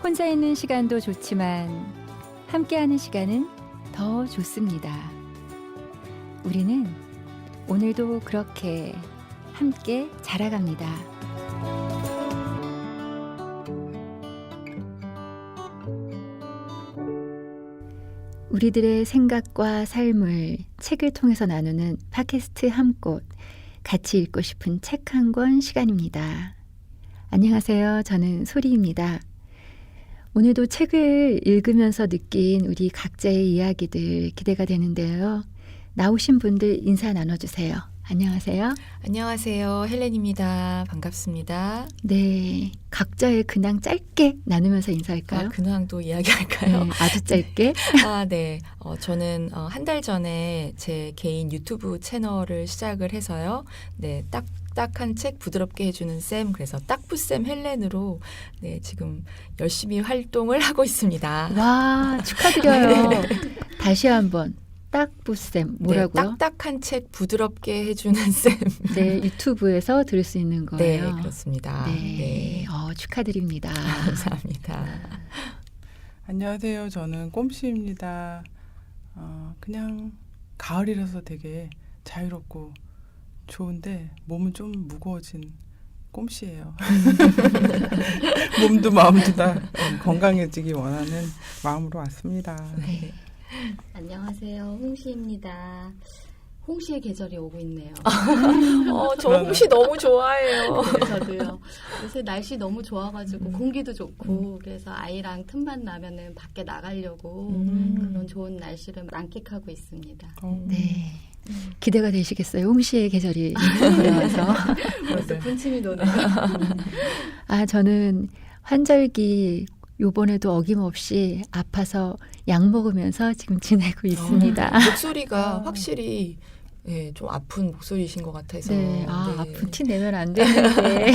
혼자 있는 시간도 좋지만 함께하는 시간은 더 좋습니다. 우리는 오늘도 그렇게 함께 자라갑니다. 우리들의 생각과 삶을 책을 통해서 나누는 팟캐스트 함꽃, 같이 읽고 싶은 책 한 권 시간입니다. 안녕하세요. 저는 소리입니다. 오늘도 책을 읽으면서 느낀 우리 각자의 이야기들 기대가 되는데요. 나오신 분들 인사 나눠주세요. 안녕하세요. 안녕하세요. 헬렌입니다. 반갑습니다. 네, 각자의 근황 짧게 나누면서 인사할까요? 근황도 이야기할까요? 네, 아주 짧게. 네. 저는 한 달 전에 제 개인 유튜브 채널을 시작을 해서요. 네, 딱딱한 책 부드럽게 해주는 쌤, 그래서 딱부쌤 헬렌으로 네, 지금 열심히 활동을 하고 있습니다. 와, 축하드려요. 다시 한번. 딱부쌤 뭐라고요? 네, 딱딱한 책 부드럽게 해주는 쌤. 네, 유튜브에서 들을 수 있는 거예요. 네, 그렇습니다. 네, 네. 축하드립니다. 감사합니다. 안녕하세요. 저는 꼼씨입니다. 그냥 가을이라서 되게 자유롭고 좋은데 몸은 좀 무거워진 꼼씨예요. 몸도 마음도 다 건강해지기 원하는 마음으로 왔습니다. 네. 안녕하세요. 홍시입니다. 홍시의 계절이 오고 있네요. 저 홍시 너무 좋아해요. 저도요. 요새 날씨 너무 좋아가지고 공기도 좋고 그래서 아이랑 틈만 나면은 밖에 나가려고 그런 좋은 날씨를 만끽하고 있습니다. 네, 기대가 되시겠어요? 홍시의 계절이 올라와서. 벌써 군침이 도네요. 저는 환절기 요번에도 어김없이 아파서 약 먹으면서 지금 지내고 있습니다. 목소리가 확실히 좀 아픈 목소리이신 것 같아서. 네, 아픈 티 내면 안 되는데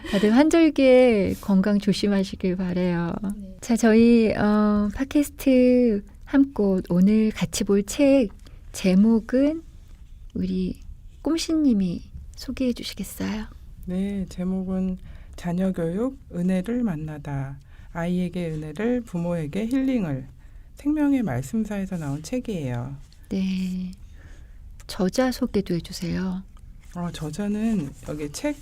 다들 환절기에 건강 조심하시길 바래요. 네. 자, 저희 팟캐스트 함꽃 오늘 같이 볼 책 제목은 우리 꼼씨님이 소개해 주시겠어요? 네, 제목은 자녀교육 은혜를 만나다. 아이에게 은혜를, 부모에게 힐링을. 생명의 말씀사에서 나온 책이에요. 네, 저자 소개도 해주세요. 저자는 여기 책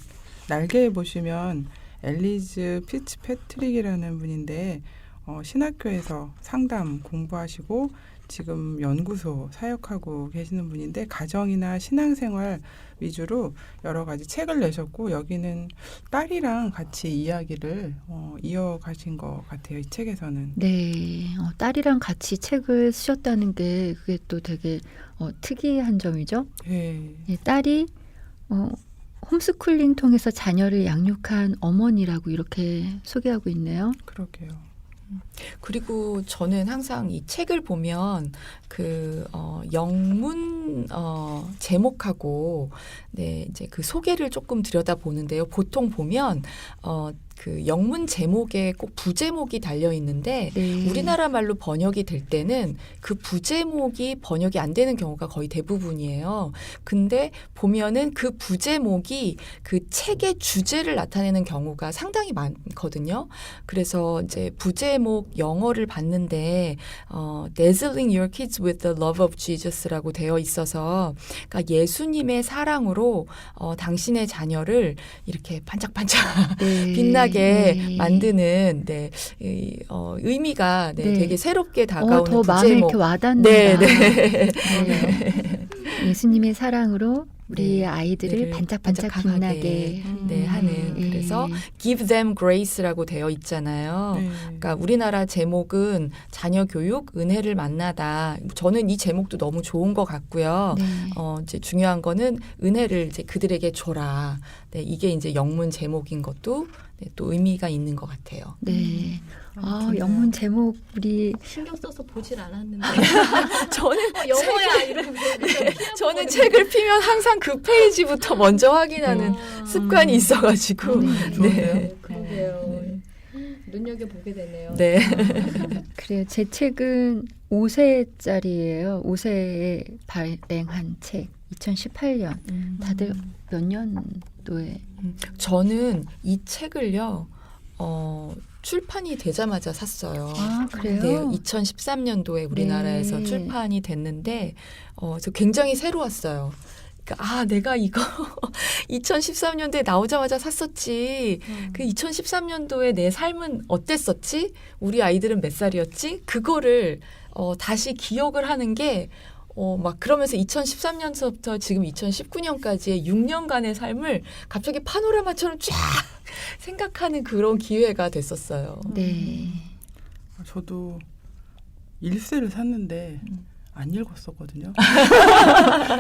날개에 보시면 엘리즈 피츠패트릭이라는 분인데 신학교에서 상담 공부하시고 지금 연구소 사역하고 계시는 분인데 가정이나 신앙생활 위주로 여러 가지 책을 내셨고 여기는 딸이랑 같이 이야기를 이어가신 것 같아요. 이 책에서는. 네, 딸이랑 같이 책을 쓰셨다는 게 그게 또 되게 특이한 점이죠. 네. 예, 딸이 홈스쿨링 통해서 자녀를 양육한 어머니라고 이렇게 소개하고 있네요. 그러게요. 그리고 저는 항상 이 책을 보면 영문 제목하고 이제 그 소개를 조금 들여다 보는데요. 보통 보면 그 영문 제목에 꼭 부제목이 달려 있는데 네. 우리나라 말로 번역이 될 때는 그 부제목이 번역이 안 되는 경우가 거의 대부분이에요. 근데 보면은 그 부제목이 그 책의 주제를 나타내는 경우가 상당히 많거든요. 그래서 이제 부제목 영어를 봤는데 Dazzling Your Kids with the Love of Jesus라고 되어 있어서 그러니까 예수님의 사랑으로 당신의 자녀를 이렇게 반짝반짝 네. 빛나게 네. 만드는 의미가 네. 되게 새롭게 다가오는 더 마음에 부제목. 이렇게 와닿는다. 네. 네. 예수님의 사랑으로 우리 아이들을 네, 반짝반짝 빛나게 하는 그래서 Give them grace라고 되어 있잖아요. 네. 그러니까 우리나라 제목은 자녀 교육 은혜를 만나다. 저는 이 제목도 너무 좋은 것 같고요. 네. 이제 중요한 거는 은혜를 이제 그들에게 줘라. 네, 이게 이제 영문 제목인 것도 또 의미가 있는 것 같아요. 네. 그렇군요. 영문 제목 우리 신경 써서 보질 않았는데 저는 영어야 이러면서 저는 책을 피면 항상 그 페이지부터 먼저 확인하는 습관이 있어가지고. 좋은데요? 그러게요. 눈여겨보게 되네요. 네. 그래요. 제 책은 5세짜리예요. 5세에 발행한 책. 2018년. 다들 몇 년도에? 저는 이 책을요. 출판이 되자마자 샀어요. 아, 그래요? 네, 2013년도에 우리나라에서 네. 출판이 됐는데 저 굉장히 새로웠어요. 그러니까 내가 이거 2013년도에 나오자마자 샀었지. 그 2013년도에 내 삶은 어땠었지? 우리 아이들은 몇 살이었지? 그거를 다시 기억을 하는 게 막 그러면서 2013년서부터 지금 2019년까지의 6년간의 삶을 갑자기 파노라마처럼 쫙 생각하는 그런 기회가 됐었어요. 네. 저도 일세를 샀는데 안 읽었었거든요.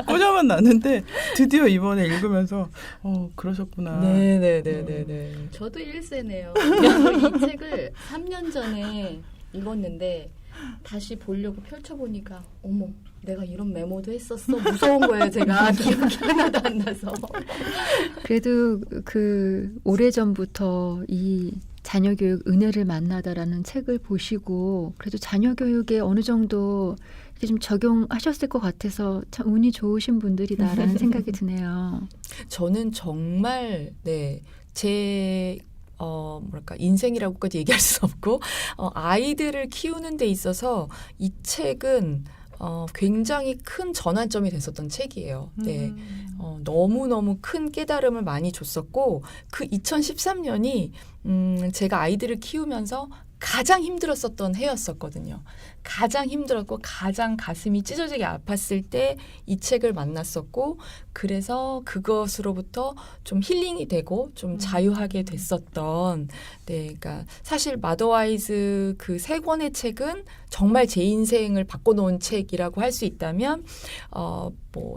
꽂아만 놨는데 드디어 이번에 읽으면서 그러셨구나. 네네네네네. 저도 1세네요. 이 책을 3년 전에 읽었는데 다시 보려고 펼쳐보니까 어머 내가 이런 메모도 했었어. 무서운 거예요. 제가 기억이 하나도 안 나서. 그래도 그 오래전부터 이 자녀교육 은혜를 만나다라는 책을 보시고 그래도 자녀교육에 어느 정도 이렇게 좀 적용하셨을 것 같아서 참 운이 좋으신 분들이다라는 생각이 드네요. 저는 정말 제 인생이라고까지 얘기할 수 없고 아이들을 키우는 데 있어서 이 책은 굉장히 큰 전환점이 됐었던 책이에요. 네. 너무너무 큰 깨달음을 많이 줬었고 그 2013년이 제가 아이들을 키우면서 가장 힘들었었던 해였었거든요. 가장 힘들었고 가장 가슴이 찢어지게 아팠을 때 이 책을 만났었고 그래서 그것으로부터 좀 힐링이 되고 좀 자유하게 됐었던 그러니까 사실 마더와이즈 그 세 권의 책은 정말 제 인생을 바꿔놓은 책이라고 할 수 있다면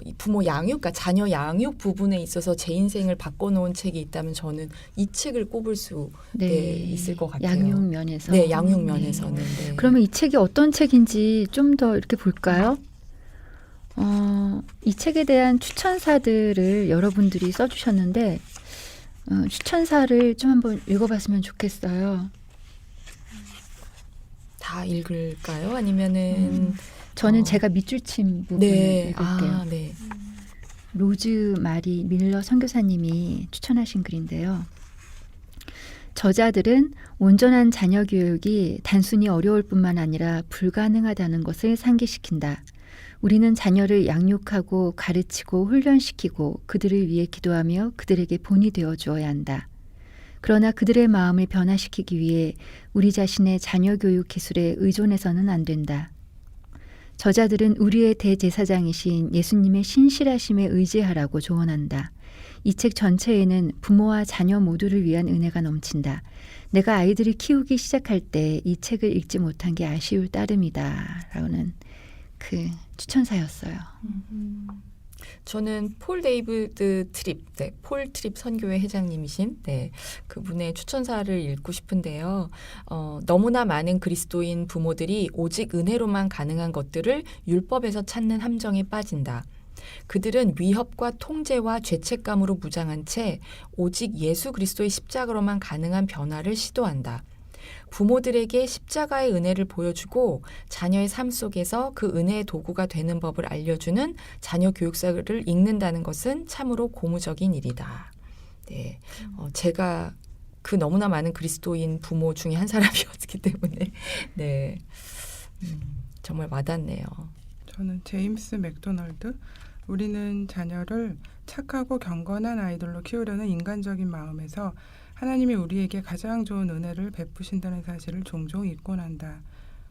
이 부모 양육, 그러니까 자녀 양육 부분에 있어서 제 인생을 바꿔놓은 책이 있다면 저는 이 책을 꼽을 수 있을 것 같아요. 양육 면에서. 네, 양육 면에서는. 네. 그러면 이 책이 어떤 책인지 좀 더 이렇게 볼까요? 이 책에 대한 추천사들을 여러분들이 써주셨는데 추천사를 좀 한번 읽어봤으면 좋겠어요. 다 읽을까요? 아니면은 저는 제가 밑줄 친 부분을 읽을게요. 네. 로즈 마리 밀러 선교사님이 추천하신 글인데요. 저자들은 온전한 자녀 교육이 단순히 어려울 뿐만 아니라 불가능하다는 것을 상기시킨다. 우리는 자녀를 양육하고 가르치고 훈련시키고 그들을 위해 기도하며 그들에게 본이 되어 주어야 한다. 그러나 그들의 마음을 변화시키기 위해 우리 자신의 자녀 교육 기술에 의존해서는 안 된다. 저자들은 우리의 대제사장이신 예수님의 신실하심에 의지하라고 조언한다. 이 책 전체에는 부모와 자녀 모두를 위한 은혜가 넘친다. 내가 아이들을 키우기 시작할 때 이 책을 읽지 못한 게 아쉬울 따름이다. 라는 그 추천사였어요. 저는 폴 데이비드 트립, 폴 트립 선교회 회장님이신 그분의 추천사를 읽고 싶은데요. 너무나 많은 그리스도인 부모들이 오직 은혜로만 가능한 것들을 율법에서 찾는 함정에 빠진다. 그들은 위협과 통제와 죄책감으로 무장한 채 오직 예수 그리스도의 십자가로만 가능한 변화를 시도한다. 부모들에게 십자가의 은혜를 보여주고 자녀의 삶 속에서 그 은혜의 도구가 되는 법을 알려주는 자녀 교육사를 읽는다는 것은 참으로 고무적인 일이다. 네, 제가 그 너무나 많은 그리스도인 부모 중에 한 사람이었기 때문에 정말 와닿네요. 저는 제임스 맥도널드 우리는 자녀를 착하고 경건한 아이들로 키우려는 인간적인 마음에서 하나님이 우리에게 가장 좋은 은혜를 베푸신다는 사실을 종종 잊곤 한다.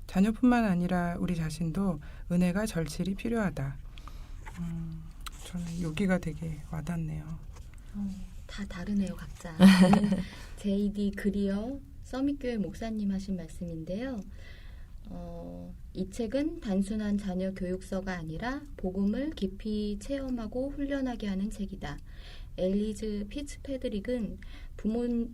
자녀뿐만 아니라 우리 자신도 은혜가 절실히 필요하다. 저는 여기가 되게 와닿네요. 다 다르네요, 각자. J.D. 그리어 서밋교회 목사님 하신 말씀인데요. 이 책은 단순한 자녀 교육서가 아니라 복음을 깊이 체험하고 훈련하게 하는 책이다. 엘리즈 피츠패드릭은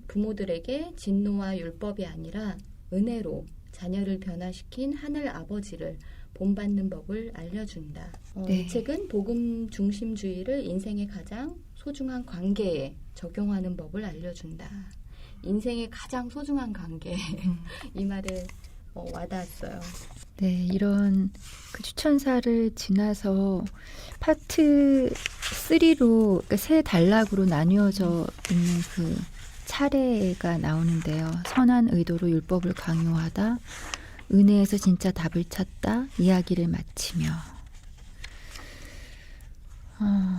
부모들에게 진노와 율법이 아니라 은혜로 자녀를 변화시킨 하늘 아버지를 본받는 법을 알려준다. 이 책은 복음 중심주의를 인생의 가장 소중한 관계에 적용하는 법을 알려준다. 인생의 가장 소중한 관계. 이 말을 와닿았어요. 네, 이런 그 추천사를 지나서 파트 3로 그러니까 세 단락으로 나뉘어져 있는 그 차례가 나오는데요. 선한 의도로 율법을 강요하다, 은혜에서 진짜 답을 찾다, 이야기를 마치며.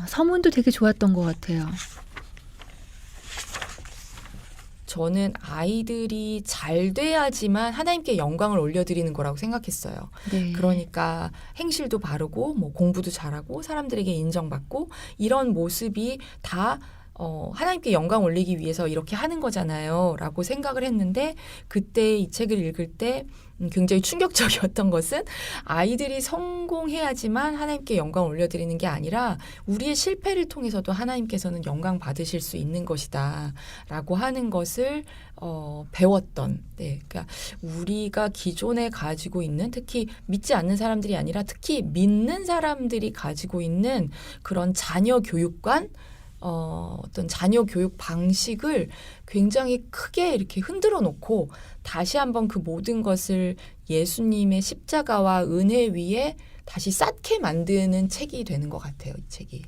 서문도 되게 좋았던 것 같아요. 저는 아이들이 잘 돼야지만 하나님께 영광을 올려드리는 거라고 생각했어요. 네. 그러니까 행실도 바르고 뭐 공부도 잘하고 사람들에게 인정받고 이런 모습이 다 하나님께 영광 올리기 위해서 이렇게 하는 거잖아요 라고 생각을 했는데, 그때 이 책을 읽을 때 굉장히 충격적이었던 것은 아이들이 성공해야지만 하나님께 영광 올려드리는 게 아니라 우리의 실패를 통해서도 하나님께서는 영광 받으실 수 있는 것이다 라고 하는 것을 배웠던, 네, 그러니까 우리가 기존에 가지고 있는, 특히 믿지 않는 사람들이 아니라 특히 믿는 사람들이 가지고 있는 그런 자녀 교육관, 어떤 자녀 교육 방식을 굉장히 크게 이렇게 흔들어 놓고 다시 한번 그 모든 것을 예수님의 십자가와 은혜 위에 다시 쌓게 만드는 책이 되는 것 같아요, 이 책이.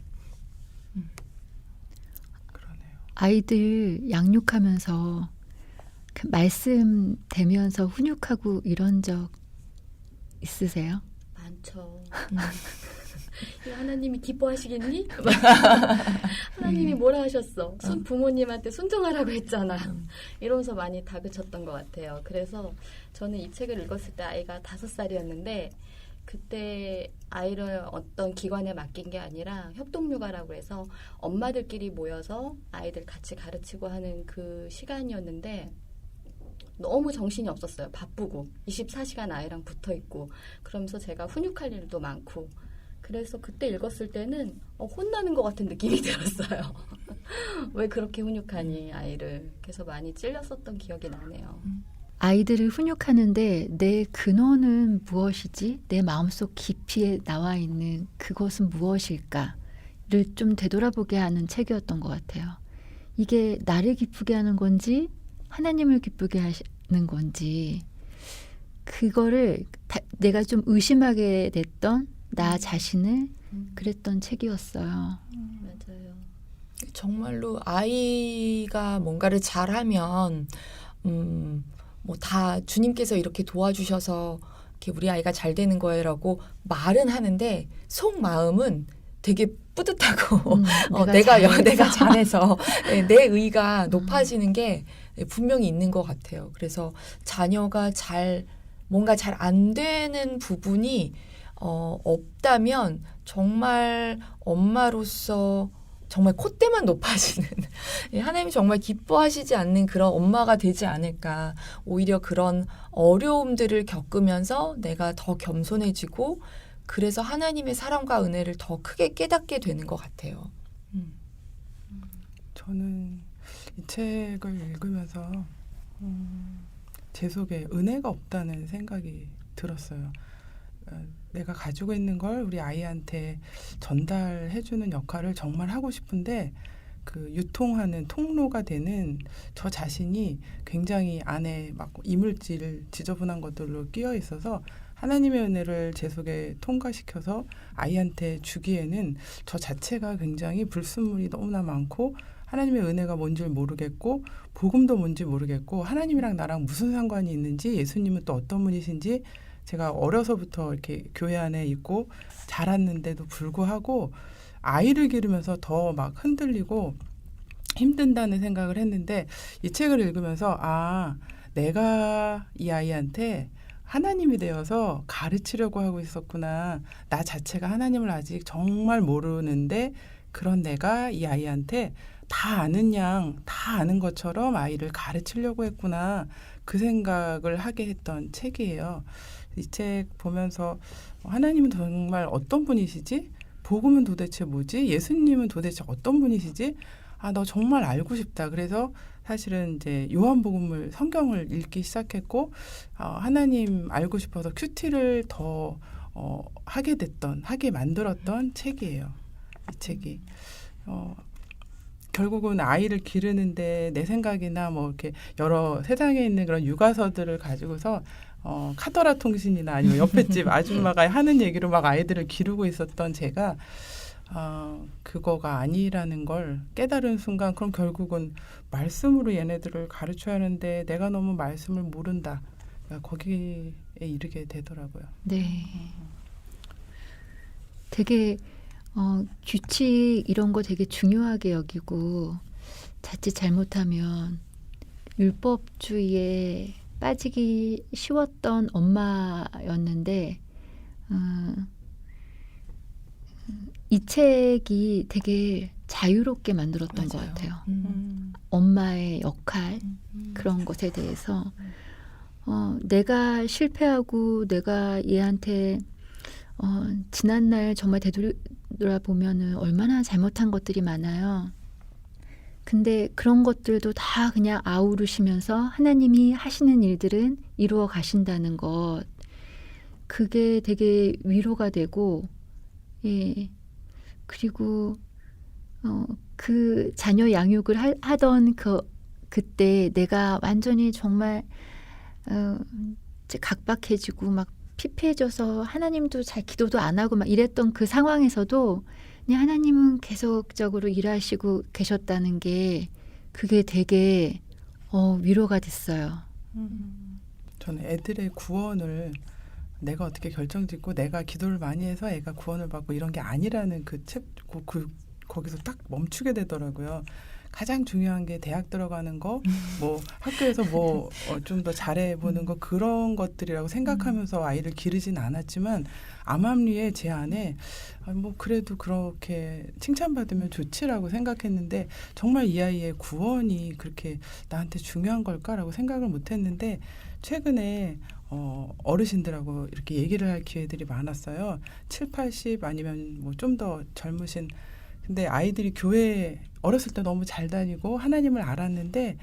그러네요. 아이들 양육하면서 그 말씀 대면서 훈육하고 이런 적 있으세요? 많죠. 이 하나님이 기뻐하시겠니? 하나님이 뭐라 하셨어? 부모님한테 순종하라고 했잖아. 이러면서 많이 다그쳤던 것 같아요. 그래서 저는 이 책을 읽었을 때 아이가 5살이었는데 그때 아이를 어떤 기관에 맡긴 게 아니라 협동육아라고 해서 엄마들끼리 모여서 아이들 같이 가르치고 하는 그 시간이었는데 너무 정신이 없었어요. 바쁘고 24시간 아이랑 붙어있고 그러면서 제가 훈육할 일도 많고, 그래서 그때 읽었을 때는 혼나는 것 같은 느낌이 들었어요. 왜 그렇게 훈육하니 아이를. 그래서 많이 찔렸었던 기억이 나네요. 아이들을 훈육하는데 내 근원은 무엇이지? 내 마음속 깊이에 나와 있는 그것은 무엇일까를 좀 되돌아보게 하는 책이었던 것 같아요. 이게 나를 기쁘게 하는 건지 하나님을 기쁘게 하는 건지, 그거를 내가 좀 의심하게 됐던 나 자신을 그랬던 책이었어요. 맞아요. 정말로 아이가 뭔가를 잘하면 뭐 다 주님께서 이렇게 도와주셔서 이렇게 우리 아이가 잘 되는 거예요라고 말은 하는데 속마음은 되게 뿌듯하고 내가 잘해서 내 의가 높아지는 게 분명히 있는 것 같아요. 그래서 자녀가 뭔가 잘 안 되는 부분이 없다면 정말 엄마로서 정말 콧대만 높아지는 하나님이 정말 기뻐하시지 않는 그런 엄마가 되지 않을까. 오히려 그런 어려움들을 겪으면서 내가 더 겸손해지고 그래서 하나님의 사랑과 은혜를 더 크게 깨닫게 되는 것 같아요. 저는 이 책을 읽으면서 제 속에 은혜가 없다는 생각이 들었어요. 내가 가지고 있는 걸 우리 아이한테 전달해주는 역할을 정말 하고 싶은데 그 유통하는 통로가 되는 저 자신이 굉장히 안에 막 이물질 지저분한 것들로 끼어 있어서 하나님의 은혜를 제 속에 통과시켜서 아이한테 주기에는 저 자체가 굉장히 불순물이 너무나 많고 하나님의 은혜가 뭔지를 모르겠고 복음도 뭔지 모르겠고 하나님이랑 나랑 무슨 상관이 있는지 예수님은 또 어떤 분이신지 제가 어려서부터 이렇게 교회 안에 있고 자랐는데도 불구하고 아이를 기르면서 더 막 흔들리고 힘든다는 생각을 했는데 이 책을 읽으면서 내가 이 아이한테 하나님이 되어서 가르치려고 하고 있었구나. 나 자체가 하나님을 아직 정말 모르는데 그런 내가 이 아이한테 다 아는 다 아는 것처럼 아이를 가르치려고 했구나. 그 생각을 하게 했던 책이에요. 이 책 보면서 하나님은 정말 어떤 분이시지? 복음은 도대체 뭐지? 예수님은 도대체 어떤 분이시지? 너 정말 알고 싶다. 그래서 사실은 이제 요한복음을 성경을 읽기 시작했고 하나님 알고 싶어서 큐티를 더 하게 만들었던 책이에요. 이 책이 결국은 아이를 기르는데 내 생각이나 뭐 이렇게 여러 세상에 있는 그런 육아서들을 가지고서 카더라 통신이나 아니면 옆에 집 아줌마가 하는 얘기로 막 아이들을 기르고 있었던 제가 그거가 아니라는 걸 깨달은 순간 그럼 결국은 말씀으로 얘네들을 가르쳐야 하는데 내가 너무 말씀을 모른다. 그러니까 거기에 이르게 되더라고요. 네. 되게 규칙 이런 거 되게 중요하게 여기고 자칫 잘못하면 율법주의에 빠지기 쉬웠던 엄마였는데 이 책이 되게 자유롭게 만들었던 것 맞아요. 같아요. 음. 엄마의 역할 그런 것에 대해서 내가 실패하고 내가 얘한테 지난날 정말 되돌아보면은 얼마나 잘못한 것들이 많아요. 근데 그런 것들도 다 그냥 아우르시면서 하나님이 하시는 일들은 이루어 가신다는 것, 그게 되게 위로가 되고, 예. 그리고 그 자녀 양육을 하던 그때 내가 완전히 정말 각박해지고 막 피폐해져서 하나님도 잘 기도도 안 하고 막 이랬던 그 상황에서도 그냥 하나님은 계속적으로 일하시고 계셨다는 게 그게 되게 위로가 됐어요. 저는 애들의 구원을 내가 어떻게 결정짓고 내가 기도를 많이 해서 애가 구원을 받고 이런 게 아니라는 거기서 딱 멈추게 되더라고요. 가장 중요한 게 대학 들어가는 거, 뭐 학교에서 뭐 좀 더 잘해 보는 거 그런 것들이라고 생각하면서 아이를 기르진 않았지만 암암리에 제 안에 뭐 그래도 그렇게 칭찬받으면 좋지라고 생각했는데 정말 이 아이의 구원이 그렇게 나한테 중요한 걸까라고 생각을 못했는데 최근에 어르신들하고 이렇게 얘기를 할 기회들이 많았어요. 7, 80 아니면 뭐 좀 더 젊으신 근데 아이들이 교회 어렸을 때 너무 잘 다니고 하나님을 알았는데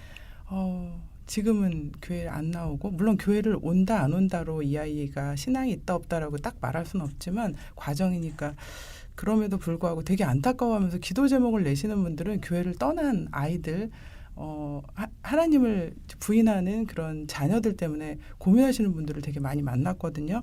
지금은 교회를 안 나오고 물론 교회를 온다 안 온다로 이 아이가 신앙이 있다 없다라고 딱 말할 수는 없지만 과정이니까 그럼에도 불구하고 되게 안타까워하면서 기도 제목을 내시는 분들은 교회를 떠난 아이들 하나님을 부인하는 그런 자녀들 때문에 고민하시는 분들을 되게 많이 만났거든요.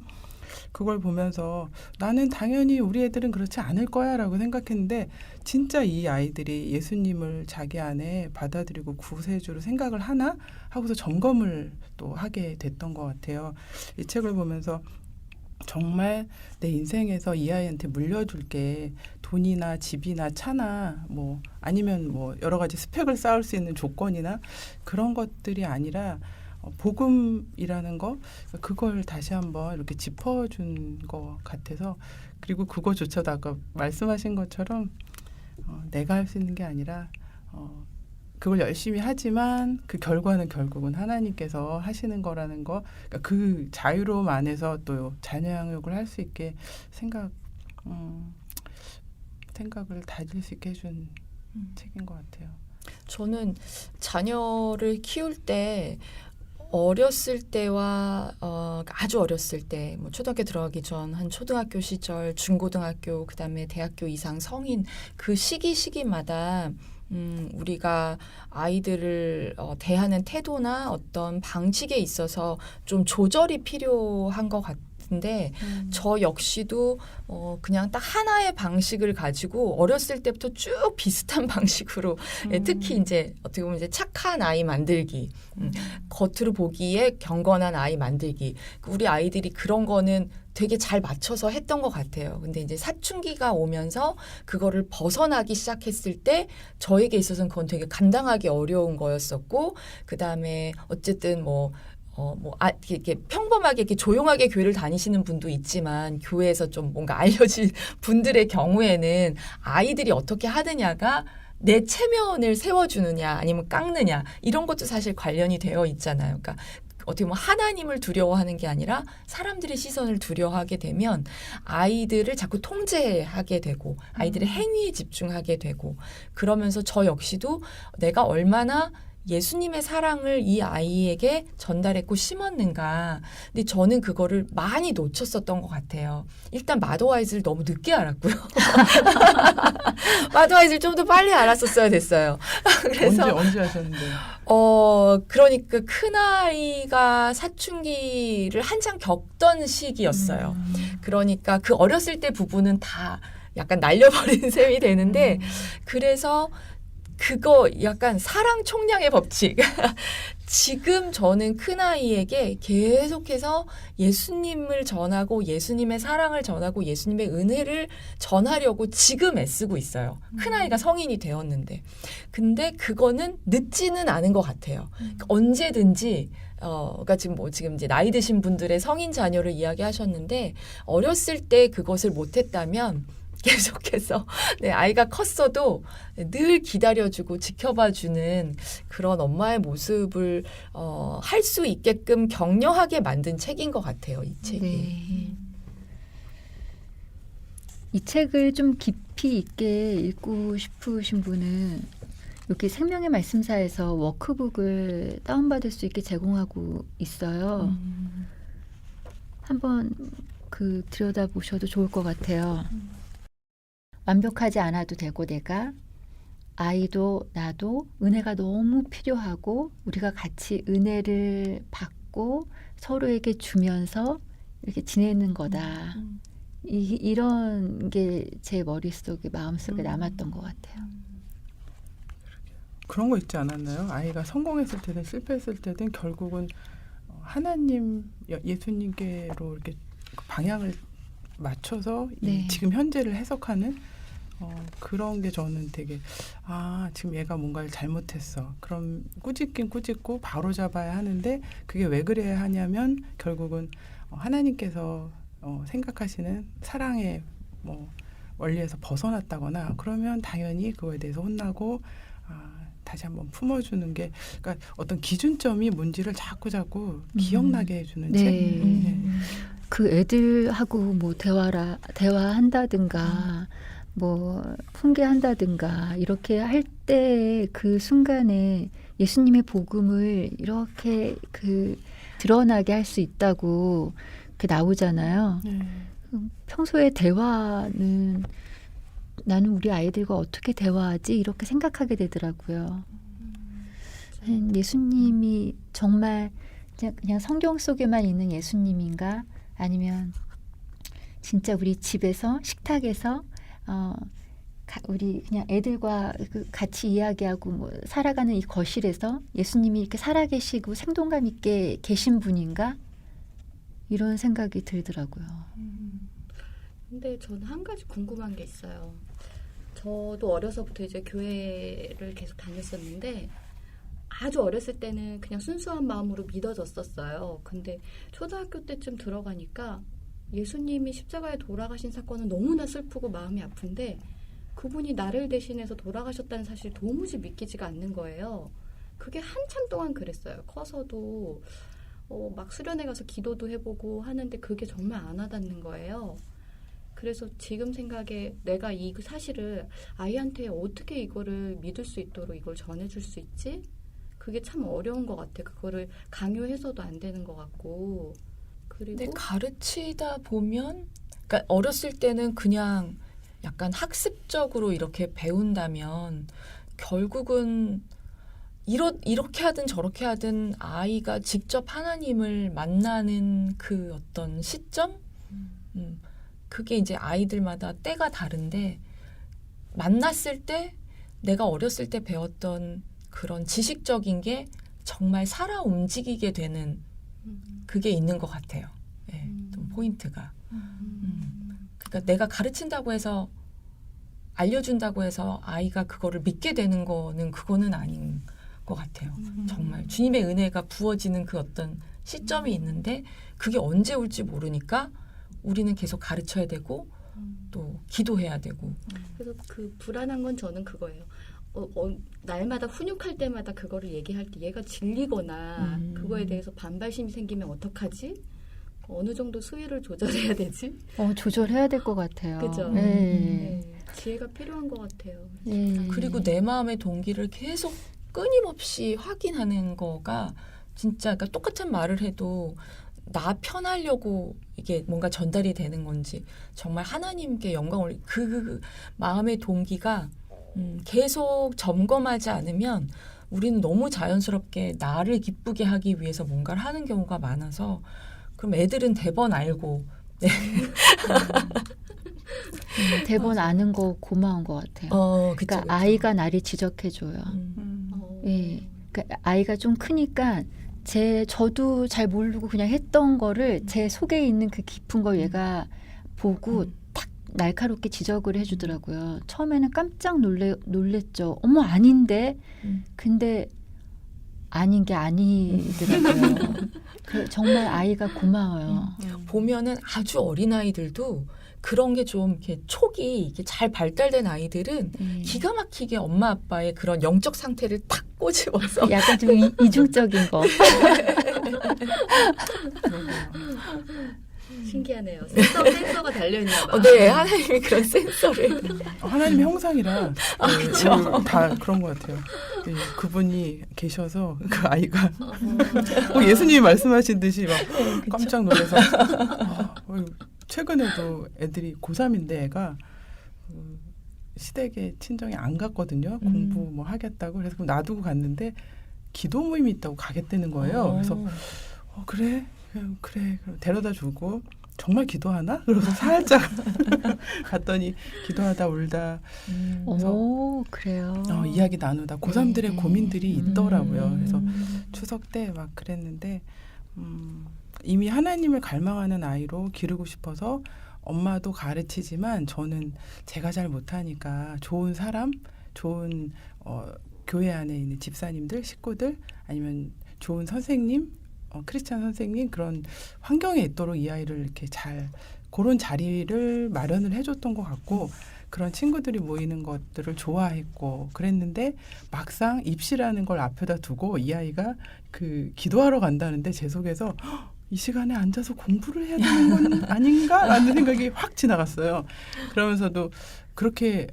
그걸 보면서 나는 당연히 우리 애들은 그렇지 않을 거야 라고 생각했는데 진짜 이 아이들이 예수님을 자기 안에 받아들이고 구세주로 생각을 하나 하고서 점검을 또 하게 됐던 것 같아요. 이 책을 보면서 정말 내 인생에서 이 아이한테 물려줄 게 돈이나 집이나 차나 뭐 아니면 뭐 여러 가지 스펙을 쌓을 수 있는 조건이나 그런 것들이 아니라 복음이라는 거 그걸 다시 한번 이렇게 짚어준 것 같아서 그리고 그거조차도 아까 말씀하신 것처럼 내가 할 수 있는 게 아니라 그걸 열심히 하지만 그 결과는 결국은 하나님께서 하시는 거라는 거 그러니까 그 자유로움 안에서 또 자녀 양육을 할 수 있게 생각을 다질 수 있게 해준 책인 것 같아요. 저는 자녀를 키울 때 어렸을 때와 아주 어렸을 때 뭐 초등학교 들어가기 전 한 초등학교 시절, 중고등학교, 그다음에 대학교 이상 성인 그 시기마다 우리가 아이들을 대하는 태도나 어떤 방식에 있어서 좀 조절이 필요한 것 같은데 저 역시도 그냥 딱 하나의 방식을 가지고 어렸을 때부터 쭉 비슷한 방식으로 특히 이제 어떻게 보면 이제 착한 아이 만들기, 겉으로 보기에 경건한 아이 만들기. 우리 아이들이 그런 거는 되게 잘 맞춰서 했던 것 같아요. 근데 이제 사춘기가 오면서 그거를 벗어나기 시작했을 때 저에게 있어서는 그건 되게 감당하기 어려운 거였었고, 그 다음에 어쨌든 이렇게 평범하게 이렇게 조용하게 교회를 다니시는 분도 있지만 교회에서 좀 뭔가 알려진 분들의 경우에는 아이들이 어떻게 하느냐가 내 체면을 세워주느냐 아니면 깎느냐 이런 것도 사실 관련이 되어 있잖아요. 그러니까 어떻게 보면 하나님을 두려워하는 게 아니라 사람들의 시선을 두려워하게 되면 아이들을 자꾸 통제하게 되고 아이들의 행위에 집중하게 되고 그러면서 저 역시도 내가 얼마나 예수님의 사랑을 이 아이에게 전달했고 심었는가. 근데 저는 그거를 많이 놓쳤었던 것 같아요. 일단 마더와이즈를 너무 늦게 알았고요. 마더와이즈를 좀 더 빨리 알았었어야 됐어요. 그래서 언제 하셨는데요? 그러니까 큰아이가 사춘기를 한창 겪던 시기였어요. 그러니까 그 어렸을 때 부분은 다 약간 날려버린 셈이 되는데 그래서 그거 약간 사랑 총량의 법칙. 지금 저는 큰아이에게 계속해서 예수님을 전하고 예수님의 사랑을 전하고 예수님의 은혜를 전하려고 지금 애쓰고 있어요. 큰아이가 성인이 되었는데. 근데 그거는 늦지는 않은 것 같아요. 그러니까 언제든지 그러니까 지금 이제 나이 드신 분들의 성인 자녀를 이야기하셨는데 어렸을 때 그것을 못했다면 계속해서 네, 아이가 컸어도 늘 기다려주고 지켜봐주는 그런 엄마의 모습을 할 수 있게끔 격려하게 만든 책인 것 같아요. 이 책이. 네. 이 책을 좀 깊이 있게 읽고 싶으신 분은 여기 생명의 말씀사에서 워크북을 다운받을 수 있게 제공하고 있어요. 한번 들여다보셔도 좋을 것 같아요. 완벽하지 않아도 되고 내가 아이도 나도 은혜가 너무 필요하고 우리가 같이 은혜를 받고 서로에게 주면서 이렇게 지내는 거다. 이런 게 제 머릿속에 마음속에 남았던 것 같아요. 그런 거 있지 않았나요? 아이가 성공했을 때든 실패했을 때든 결국은 하나님, 예수님께로 이렇게 방향을 맞춰서 네. 지금 현재를 해석하는 그런 게 저는 되게 지금 얘가 뭔가를 잘못했어. 그럼 꾸짖긴 꾸짖고 바로 잡아야 하는데 그게 왜 그래야 하냐면 결국은 하나님께서 생각하시는 사랑의 원리에서 벗어났다거나 그러면 당연히 그거에 대해서 혼나고 다시 한번 품어주는 게 그러니까 어떤 기준점이 뭔지를 자꾸 기억나게 해주는 네. 책. 그 애들하고 뭐 대화한다든가 뭐 훈계한다든가 이렇게 할 때 그 순간에 예수님의 복음을 이렇게 드러나게 할 수 있다고 나오잖아요. 평소에 대화는 나는 우리 아이들과 어떻게 대화하지? 이렇게 생각하게 되더라고요. 예수님이 정말 그냥 성경 속에만 있는 예수님인가? 아니면 진짜 우리 집에서 식탁에서 우리 그냥 애들과 같이 이야기하고 뭐 살아가는 이 거실에서 예수님이 이렇게 살아계시고 생동감 있게 계신 분인가? 이런 생각이 들더라고요. 근데 저는 한 가지 궁금한 게 있어요. 저도 어려서부터 이제 교회를 계속 다녔었는데 아주 어렸을 때는 그냥 순수한 마음으로 믿어졌었어요. 근데 초등학교 때쯤 들어가니까 예수님이 십자가에 돌아가신 사건은 너무나 슬프고 마음이 아픈데 그분이 나를 대신해서 돌아가셨다는 사실이 도무지 믿기지가 않는 거예요. 그게 한참 동안 그랬어요. 커서도 막 수련회 가서 기도도 해보고 하는데 그게 정말 안 와닿는 거예요. 그래서 지금 생각에 내가 이 사실을 아이한테 어떻게 이거를 믿을 수 있도록 이걸 전해줄 수 있지? 그게 참 어려운 것 같아. 그거를 강요해서도 안 되는 것 같고. 그리고 근데 가르치다 보면 그러니까 어렸을 때는 그냥 약간 학습적으로 이렇게 배운다면 결국은 이렇게 하든 저렇게 하든 아이가 직접 하나님을 만나는 그 어떤 시점? 그게 이제 아이들마다 때가 다른데 만났을 때 내가 어렸을 때 배웠던 그런 지식적인 게 정말 살아 움직이게 되는 그게 있는 것 같아요. 네, 좀 포인트가. 그러니까 내가 가르친다고 해서 알려준다고 해서 아이가 그거를 믿게 되는 그거는 아닌 것 같아요. 정말 주님의 은혜가 부어지는 그 어떤 시점이 있는데 그게 언제 올지 모르니까 우리는 계속 가르쳐야 되고 또 기도해야 되고. 그래서 그 불안한 건 저는 그거예요. 날마다 훈육할 때마다 그거를 얘기할 때 얘가 질리거나 그거에 대해서 반발심이 생기면 어떡하지? 어느 정도 수위를 조절해야 되지? 조절해야 될 것 같아요. 그죠? 네. 네. 지혜가 필요한 것 같아요. 네. 그리고 내 마음의 동기를 계속 끊임없이 확인하는 거가 진짜 그러니까 똑같은 말을 해도 나 편하려고 이게 뭔가 전달이 되는 건지 정말 하나님께 영광을 그 마음의 동기가 계속 점검하지 않으면 우리는 너무 자연스럽게 나를 기쁘게 하기 위해서 뭔가를 하는 경우가 많아서 그럼 애들은 대번 알고 대본 맞아요. 아는 거 고마운 것 같아요. 그쵸, 그러니까 그쵸. 아이가 나를 지적해줘요. 예. 그러니까 아이가 좀 크니까 저도 잘 모르고 그냥 했던 거를 제 속에 있는 그 깊은 걸 얘가 보고 탁 날카롭게 지적을 해주더라고요. 처음에는 깜짝 놀랬죠. 어머 아닌데. 근데 아닌 게 아니더라고요. 정말 아이가 고마워요. 보면은 아주 어린 아이들도 그런 게 좀 이렇게 촉이 이렇게 잘 발달된 아이들은 기가 막히게 엄마 아빠의 그런 영적 상태를 탁 꼬집어서 약간 좀 이중적인 거. 신기하네요. 센서가 달려있나 봐. 네, 하나님이 그런 센서를 하나님 형상이라 그쵸. 다 그런 것 같아요. 예, 그분이 계셔서 그 아이가 예수님이 말씀하신 듯이 막 깜짝 놀라서 최근에도 애들이 고3인데 애가 시댁에 친정에 안 갔거든요. 공부 뭐 하겠다고. 그래서 그럼 놔두고 갔는데 기도 모임이 있다고 가겠다는 거예요. 그래서 그래 그럼 데려다 주고 정말 기도하나? 그래서 살짝 갔더니 기도하다 울다 오, 그래요. 이야기 나누다 고3들의 네. 고민들이 있더라고요. 그래서 추석 때 막 그랬는데 이미 하나님을 갈망하는 아이로 기르고 싶어서 엄마도 가르치지만 저는 제가 잘 못하니까 좋은 사람, 좋은 교회 안에 있는 집사님들, 식구들 아니면 좋은 선생님, 크리스찬 선생님 그런 환경에 있도록 이 아이를 이렇게 잘 그런 자리를 마련을 해줬던 것 같고 그런 친구들이 모이는 것들을 좋아했고 그랬는데 막상 입시라는 걸 앞에다 두고 이 아이가 그 기도하러 간다는데 제 속에서 이 시간에 앉아서 공부를 해야 되는 건 아닌가라는 생각이 확 지나갔어요. 그러면서도 그렇게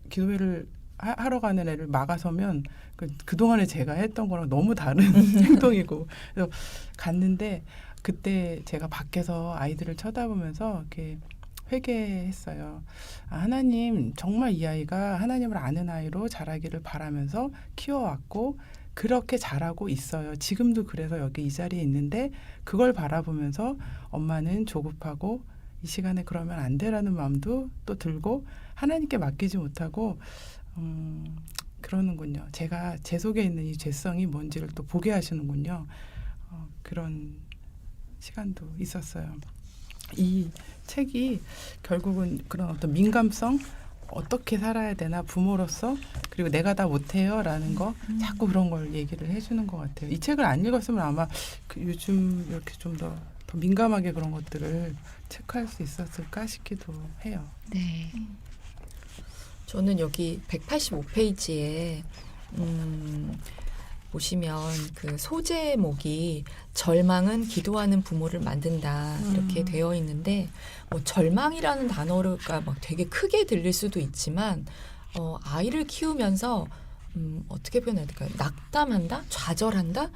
기도회를 하러 가는 애를 막아서면 그동안에 제가 했던 거랑 너무 다른 행동이고 그래서 갔는데 그때 제가 밖에서 아이들을 쳐다보면서 이렇게 회개했어요. 하나님 정말 이 아이가 하나님을 아는 아이로 자라기를 바라면서 키워왔고 그렇게 자라고 있어요. 지금도 그래서 여기 이 자리에 있는데 그걸 바라보면서 엄마는 조급하고 이 시간에 그러면 안 되라는 마음도 또 들고 하나님께 맡기지 못하고 그러는군요. 제가 제 속에 있는 이 죄성이 뭔지를 또 보게 하시는군요. 그런 시간도 있었어요. 이 책이 결국은 그런 어떤 민감성 어떻게 살아야 되나 부모로서 그리고 내가 다 못해요 라는 거 자꾸 그런 걸 얘기를 해주는 것 같아요. 이 책을 안 읽었으면 아마 요즘 이렇게 좀 더 민감하게 그런 것들을 체크할 수 있었을까 싶기도 해요. 네. 저는 여기 185페이지에 보시면 그 소제목이 절망은 기도하는 부모를 만든다 이렇게 되어 있는데 절망이라는 단어가 막 되게 크게 들릴 수도 있지만 아이를 키우면서 어떻게 표현해야 될까요? 낙담한다? 좌절한다?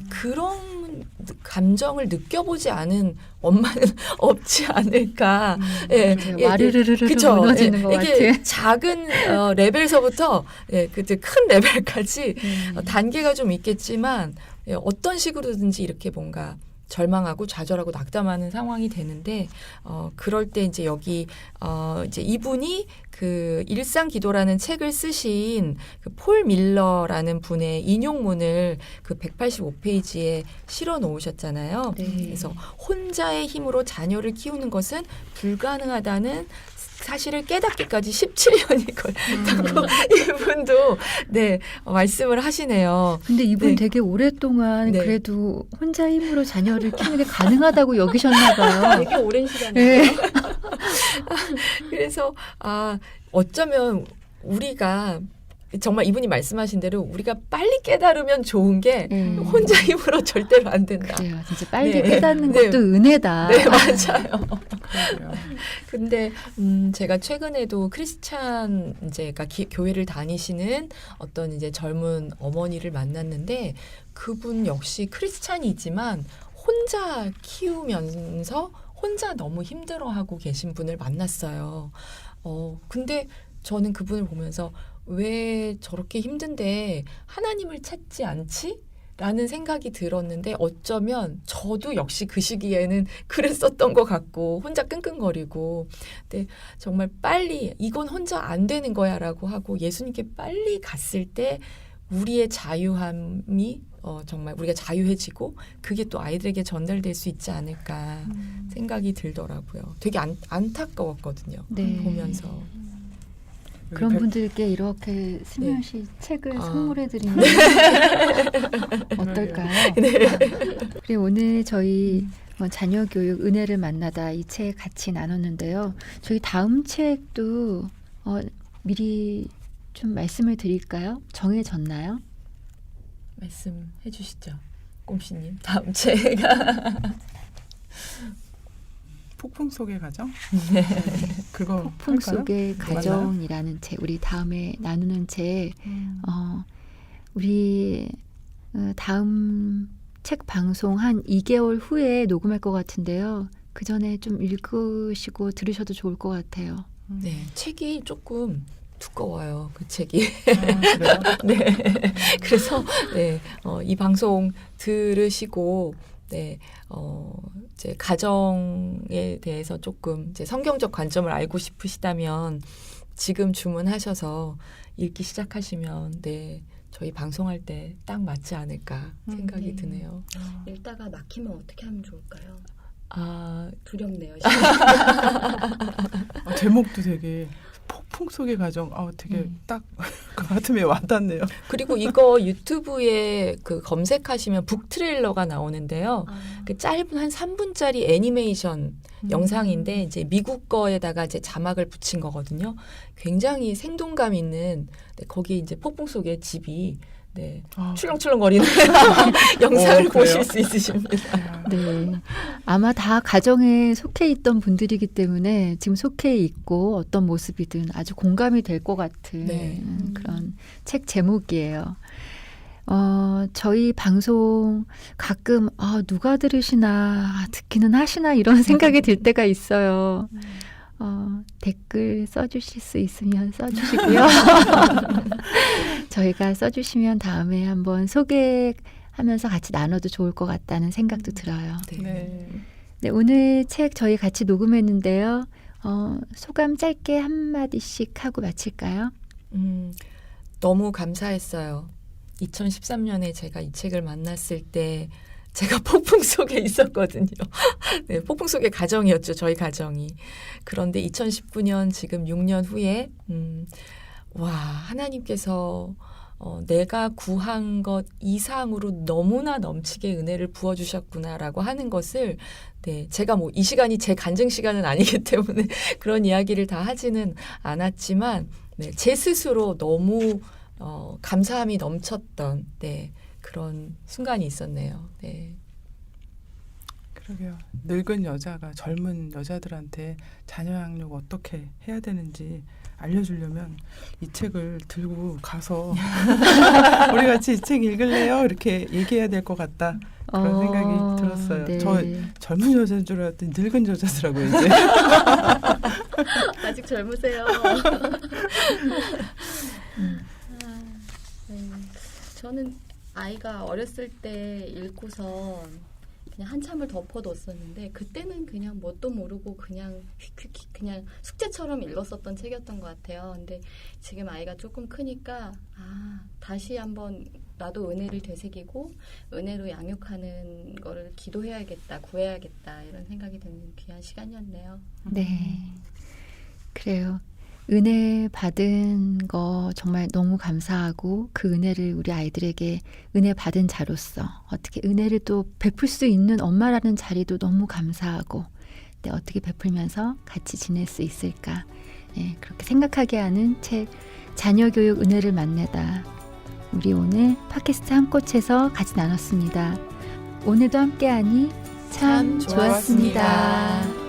그런 감정을 느껴보지 않은 엄마는 없지 않을까. 예, 와르르르르 그쵸? 무너지는 것 이게 같아. 작은 레벨서부터 큰 레벨까지 단계가 좀 있겠지만 어떤 식으로든지 이렇게 뭔가 절망하고 좌절하고 낙담하는 상황이 되는데 그럴 때 이제 여기 이제 이분이 그 일상 기도라는 책을 쓰신 그 폴 밀러라는 분의 인용문을 그 185페이지에 실어 놓으셨잖아요. 네. 그래서 혼자의 힘으로 자녀를 키우는 것은 불가능하다는 사실을 깨닫기까지 17년이 걸렸다고 이분도 말씀을 하시네요. 근데 이분 네. 되게 오랫동안 네. 그래도 혼자 힘으로 자녀를 키우는 게 가능하다고 여기셨나 봐요. 되게 오랜 시간이에요. 네. 그래서 어쩌면 우리가 정말 이분이 말씀하신 대로 우리가 빨리 깨달으면 좋은 게 혼자 힘으로 절대로 안 된다. 그래요. 진짜 빨리 네. 깨닫는 네. 것도 은혜다. 네, 맞아요. 그러게요. 근데 제가 최근에도 크리스찬 이제가 교회를 다니시는 어떤 이제 젊은 어머니를 만났는데 그분 역시 크리스찬이지만 혼자 키우면서 혼자 너무 힘들어하고 계신 분을 만났어요. 근데 저는 그분을 보면서 왜 저렇게 힘든데 하나님을 찾지 않지? 라는 생각이 들었는데 어쩌면 저도 역시 그 시기에는 그랬었던 것 같고 혼자 끙끙거리고 근데 정말 빨리 이건 혼자 안 되는 거야 라고 하고 예수님께 빨리 갔을 때 우리의 자유함이 정말 우리가 자유해지고 그게 또 아이들에게 전달될 수 있지 않을까 생각이 들더라고요. 되게 안타까웠거든요. 네. 보면서. 그런 분들께 이렇게 스며시 책을 선물해드리면 어떨까요? 그리고 오늘 저희 자녀 교육 은혜를 만나다 이 책 같이 나눴는데요. 저희 다음 책도 미리 좀 말씀을 드릴까요? 정해졌나요? 말씀해 주시죠. 꼼씨님 다음 제가 폭풍 속의 가정? 네. 그거 폭풍 할까요? 속의 가정이라는 책, 우리 다음에 나누는 책, 우리 다음 책 방송 한 2개월 후에 녹음할 것 같은데요. 그 전에 좀 읽으시고 들으셔도 좋을 것 같아요. 네, 책이 조금 두꺼워요. 그 책이. 그래요? 네. 그래서 네, 이 방송 들으시고 네, 이제 가정에 대해서 조금 이제 성경적 관점을 알고 싶으시다면 지금 주문하셔서 읽기 시작하시면 네, 저희 방송할 때 딱 맞지 않을까 생각이 네. 드네요. 읽다가 막히면 어떻게 하면 좋을까요? 아, 두렵네요. 제목도 되게 폭풍 속의 가정. 되게 딱 가슴에 와닿네요. 그리고 이거 유튜브에 그 검색하시면 북 트레일러가 나오는데요. 그 짧은 한 3분짜리 애니메이션 영상인데 이제 미국 거에다가 이제 자막을 붙인 거거든요. 굉장히 생동감 있는 거기 이제 폭풍 속의 집이 네, 출렁출렁거리는 영상을 그래요? 보실 수 있으십니다. 네, 아마 다 가정에 속해 있던 분들이기 때문에 지금 속해 있고 어떤 모습이든 아주 공감이 될 것 같은 네. 그런 책 제목이에요. 저희 방송 가끔 누가 들으시나 듣기는 하시나 이런 생각이 들 때가 있어요. 댓글 써주실 수 있으면 써주시고요. 저희가 써주시면 다음에 한번 소개하면서 같이 나눠도 좋을 것 같다는 생각도 들어요. 네. 네, 오늘 책 저희 같이 녹음했는데요. 소감 짧게 한마디씩 하고 마칠까요? 너무 감사했어요. 2013년에 제가 이 책을 만났을 때 제가 폭풍 속에 있었거든요. 네, 폭풍 속의 가정이었죠. 저희 가정이. 그런데 2019년 지금 6년 후에 하나님께서 내가 구한 것 이상으로 너무나 넘치게 은혜를 부어주셨구나라고 하는 것을 네, 제가 뭐 이 시간이 제 간증 시간은 아니기 때문에 그런 이야기를 다 하지는 않았지만 네, 제 스스로 너무 감사함이 넘쳤던 네, 그런 순간이 있었네요. 네. 그러게요. 늙은 여자가 젊은 여자들한테 자녀 양육 어떻게 해야 되는지 알려주려면 이 책을 들고 가서 우리 같이 이 책 읽을래요? 이렇게 얘기해야 될 것 같다. 그런 생각이 들었어요. 네. 저 젊은 여자인 줄 알았더니 늙은 여자더라고요. 이제. 아직 젊으세요. 저는 아이가 어렸을 때 읽고서 그냥 한참을 덮어뒀었는데 그때는 그냥 뭣도 모르고 그냥 휙휙 그냥 숙제처럼 읽었었던 책이었던 것 같아요. 근데 지금 아이가 조금 크니까 다시 한번 나도 은혜를 되새기고 은혜로 양육하는 거를 기도해야겠다, 구해야겠다 이런 생각이 드는 귀한 시간이었네요. 네, 그래요. 은혜 받은 거 정말 너무 감사하고 그 은혜를 우리 아이들에게 은혜 받은 자로서 어떻게 은혜를 또 베풀 수 있는 엄마라는 자리도 너무 감사하고 네, 어떻게 베풀면서 같이 지낼 수 있을까 네, 그렇게 생각하게 하는 책 자녀 교육 은혜를 만나다 우리 오늘 팟캐스트 한 꽃에서 같이 나눴습니다. 오늘도 함께하니 참 좋았습니다.